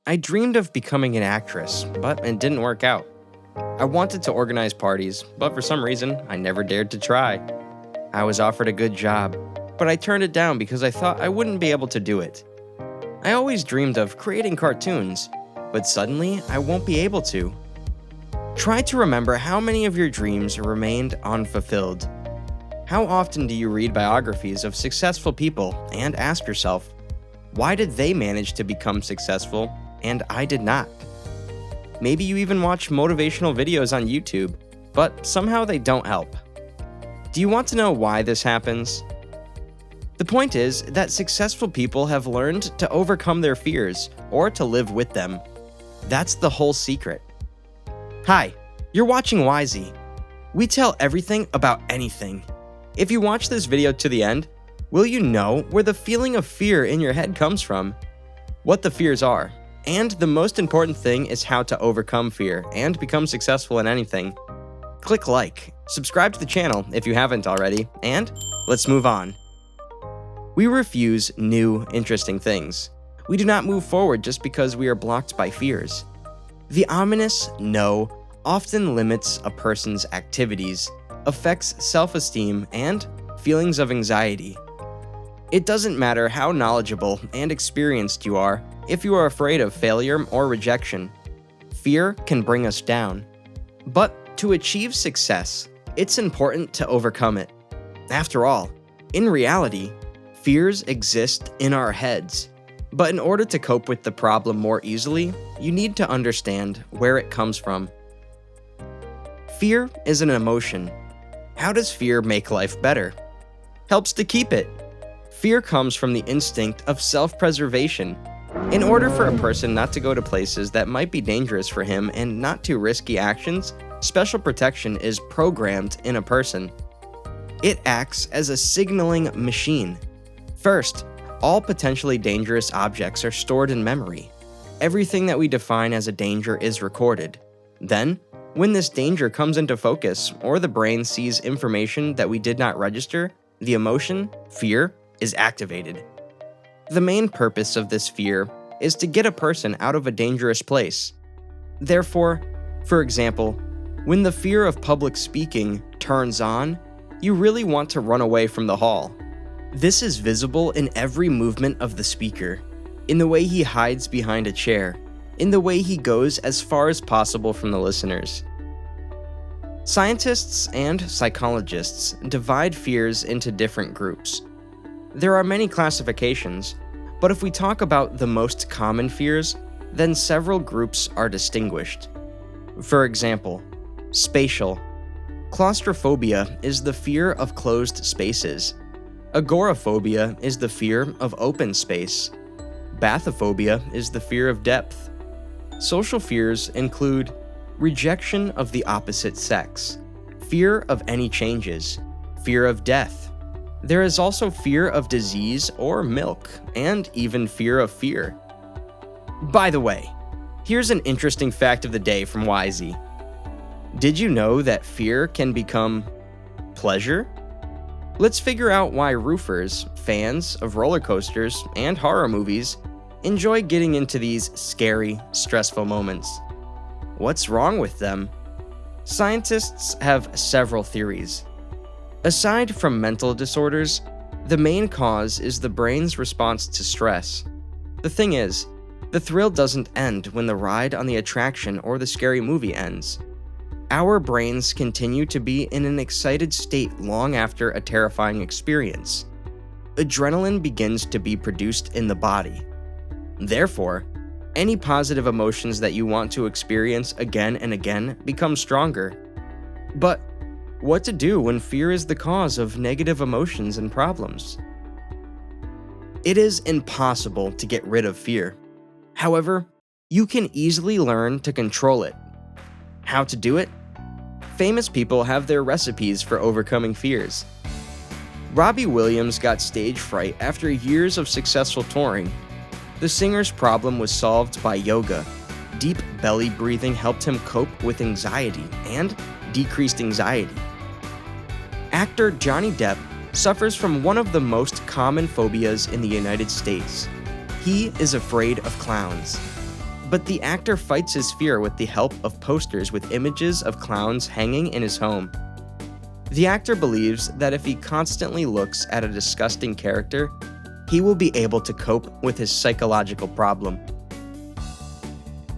I dreamed of becoming an actress, but it didn't work out. I wanted to organize parties, but for some reason, I never dared to try. I was offered a good job, but I turned it down because I thought I wouldn't be able to do it. I always dreamed of creating cartoons, but suddenly I won't be able to. Try to remember how many of your dreams remained unfulfilled. How often do you read biographies of successful people and ask yourself, why did they manage to become successful and I did not? Maybe you even watch motivational videos on YouTube, but somehow they don't help. Do you want to know why this happens? The point is that successful people have learned to overcome their fears or to live with them. That's the whole secret. Hi, you're watching Wisey. We tell everything about anything. If you watch this video to the end, will you know where the feeling of fear in your head comes from, what the fears are, and the most important thing is how to overcome fear and become successful in anything. Click like, subscribe to the channel if you haven't already, and let's move on. We refuse new, interesting things. We do not move forward just because we are blocked by fears. The ominous no often limits a person's activities, affects self-esteem, and feelings of anxiety. It doesn't matter how knowledgeable and experienced you are if you are afraid of failure or rejection. Fear can bring us down. But to achieve success, it's important to overcome it. After all, in reality, fears exist in our heads. But in order to cope with the problem more easily, you need to understand where it comes from. Fear is an emotion. How does fear make life better? Helps to keep it. Fear comes from the instinct of self-preservation. In order for a person not to go to places that might be dangerous for him and not to risky actions, special protection is programmed in a person. It acts as a signaling machine. First, all potentially dangerous objects are stored in memory. Everything that we define as a danger is recorded. Then, when this danger comes into focus or the brain sees information that we did not register, the emotion, fear, is activated. The main purpose of this fear is to get a person out of a dangerous place. Therefore, for example, when the fear of public speaking turns on, you really want to run away from the hall. This is visible in every movement of the speaker, in the way he hides behind a chair, in the way he goes as far as possible from the listeners. Scientists and psychologists divide fears into different groups. There are many classifications, but if we talk about the most common fears, then several groups are distinguished. For example, spatial. Claustrophobia is the fear of closed spaces. Agoraphobia is the fear of open space. Bathophobia is the fear of depth. Social fears include rejection of the opposite sex, fear of any changes, fear of death. There is also fear of disease or milk, and even fear of fear. By the way, here's an interesting fact of the day from Wisey. Did you know that fear can become pleasure? Let's figure out why roofers, fans of roller coasters, and horror movies enjoy getting into these scary, stressful moments. What's wrong with them? Scientists have several theories. Aside from mental disorders, the main cause is the brain's response to stress. The thing is, the thrill doesn't end when the ride on the attraction or the scary movie ends. Our brains continue to be in an excited state long after a terrifying experience. Adrenaline begins to be produced in the body. Therefore, any positive emotions that you want to experience again and again become stronger. But what to do when fear is the cause of negative emotions and problems? It is impossible to get rid of fear. However, you can easily learn to control it. How to do it? Famous people have their recipes for overcoming fears. Robbie Williams got stage fright after years of successful touring. The singer's problem was solved by yoga. Deep belly breathing helped him cope with anxiety and decreased anxiety. Actor Johnny Depp suffers from one of the most common phobias in the United States. He is afraid of clowns. but the actor fights his fear with the help of posters with images of clowns hanging in his home. The actor believes that if he constantly looks at a disgusting character, he will be able to cope with his psychological problem.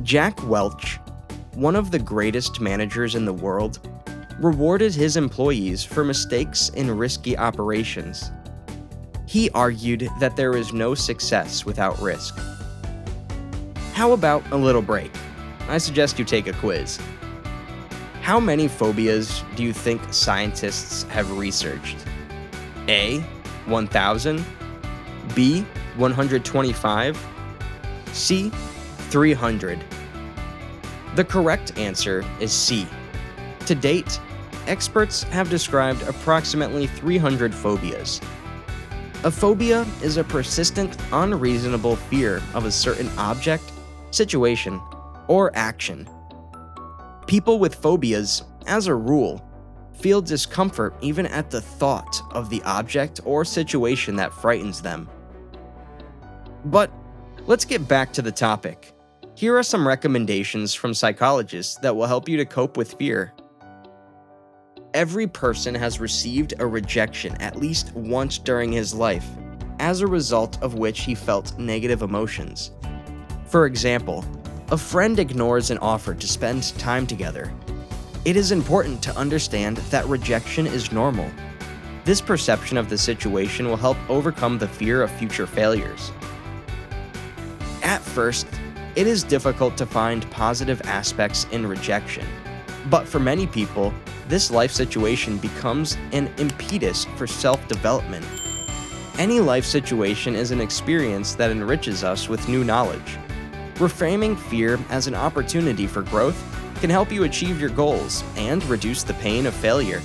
Jack Welch, one of the greatest managers in the world, rewarded his employees for mistakes in risky operations. He argued that there is no success without risk. How about a little break? I suggest you take a quiz. How many phobias do you think scientists have researched? A. 1,000. B. 125. C. 300. The correct answer is C. To date, experts have described approximately 300 phobias. A phobia is a persistent, unreasonable fear of a certain object, situation, or action. People with phobias, as a rule, feel discomfort even at the thought of the object or situation that frightens them. But let's get back to the topic. Here are some recommendations from psychologists that will help you to cope with fear. Every person has received a rejection at least once during his life, as a result of which he felt negative emotions. For example, a friend ignores an offer to spend time together. It is important to understand that rejection is normal. This perception of the situation will help overcome the fear of future failures. At first, it is difficult to find positive aspects in rejection, but for many people, this life situation becomes an impetus for self-development. Any life situation is an experience that enriches us with new knowledge. Reframing fear as an opportunity for growth can help you achieve your goals and reduce the pain of failure.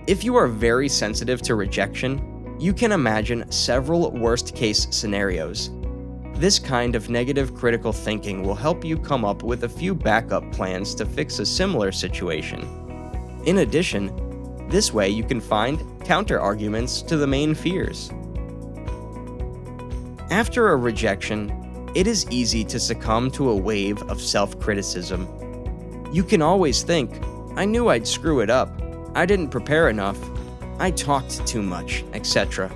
If you are very sensitive to rejection, you can imagine several worst-case scenarios. This kind of negative critical thinking will help you come up with a few backup plans to fix a similar situation. In addition, this way you can find counter-arguments to the main fears. After a rejection, it is easy to succumb to a wave of self-criticism. You can always think, I knew I'd screw it up, I didn't prepare enough, I talked too much, etc.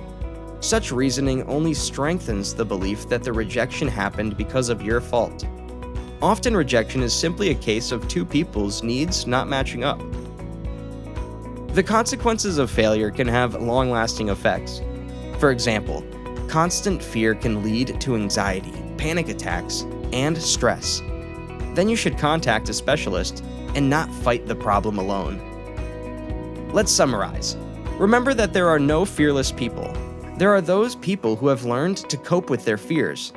Such reasoning only strengthens the belief that the rejection happened because of your fault. Often rejection is simply a case of two people's needs not matching up. The consequences of failure can have long-lasting effects. For example, constant fear can lead to anxiety, panic attacks, and stress. Then you should contact a specialist and not fight the problem alone. Let's summarize. Remember that there are no fearless people. There are those people who have learned to cope with their fears.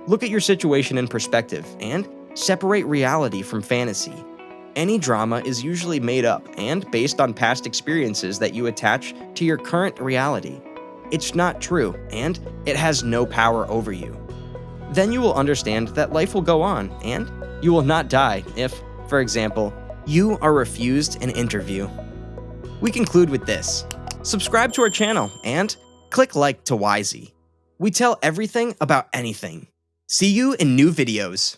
Look at your situation in perspective and separate reality from fantasy. Any drama is usually made up and based on past experiences that you attach to your current reality. It's not true, and it has no power over you. Then you will understand that life will go on, and you will not die if, for example, you are refused an interview. We conclude with this. Subscribe to our channel and click like to Wisey. We tell everything about anything. See you in new videos.